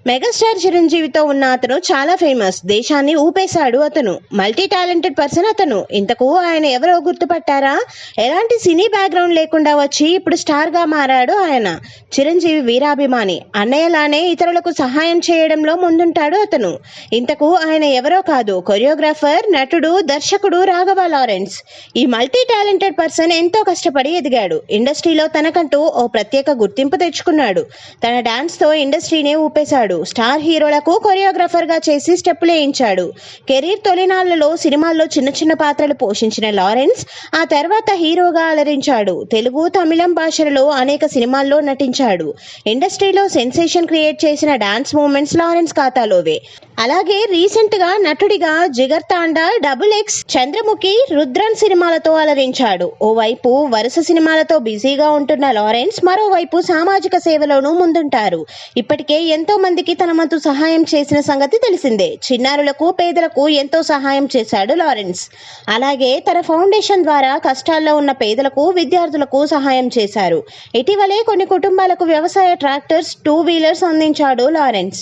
Megastar చిరంజీవితో ఉన్న అతను చాలా ఫేమస్. దేశాన్ని ఊపేశాడు అతను. మల్టీ టాలెంటెడ్ పర్సన్ అతను. ఇంతకు ఆయన ఎవరో గుర్తుపట్టారా? ఎలాంటి సినీ బ్యాక్గ్రౌండ్ లేకుండా వచ్చి ఇప్పుడు స్టార్ గా మారాడు ఆయన. చిరంజీవి వీరాభిమాని. అన్నయ్యలానే ఇతరులకు సహాయం చేయడంలో ముందుంటాడు అతను. ఇంతకు ఆయన ఎవరో కాదు, కొరియోగ్రాఫర్, నటుడు, దర్శకుడు రాఘవ లారెన్స్. ఈ మల్టీ టాలెంటెడ్ పర్సన్ ఎంతో కష్టపడి ఎదిగాడు. ఇండస్ట్రీలో తనకంటూ ఓ ప్రత్యేక గుర్తింపు తెచ్చుకున్నాడు. తన డాన్స్ తో ఇండస్ట్రీనే ఊపేశాడు. స్టార్ హీరోలకు కొరియోగ్రాఫర్ గా చేసి స్టెప్పులు వేయించాడు. కెరీర్ తొలినాళ్లలో సినిమాల్లో చిన్న చిన్న పాత్రలు పోషించిన లారెన్స్ ఆ తర్వాత హీరోగా అలరించాడు. తెలుగు, తమిళం భాషలలో అనేక సినిమాల్లో నటించాడు. ఇండస్ట్రీలో సెన్సేషన్ క్రియేట్ చేసిన డాన్స్ మూమెంట్స్ లారెన్స్ ఖాతాలోవే. అలాగే రీసెంట్ గా నటుడిగా జిగర్ తాండా, డబుల్ ఎక్స్, చంద్రముఖి, రుద్రన్ సినిమాలతో అలరించాడు. ఓవైపు వరుస సినిమాలతో బిజీగా ఉంటున్న లారెన్స్ మరోవైపు సామాజిక సేవలోనూ ముందుంటారు. ఇప్పటికే ఎంతో మందికి తన వంతు సహాయం చేసిన సంగతి తెలిసిందే. చిన్నారులకు, పేదలకు ఎంతో సహాయం చేశాడు లారెన్స్. అలాగే తన ఫౌండేషన్ ద్వారా కష్టాల్లో ఉన్న పేదలకు, విద్యార్థులకు సహాయం చేశారు. ఇటీవలే కొన్ని కుటుంబాలకు వ్యవసాయ ట్రాక్టర్స్, 2 వీలర్స్ అందించాడు లారెన్స్.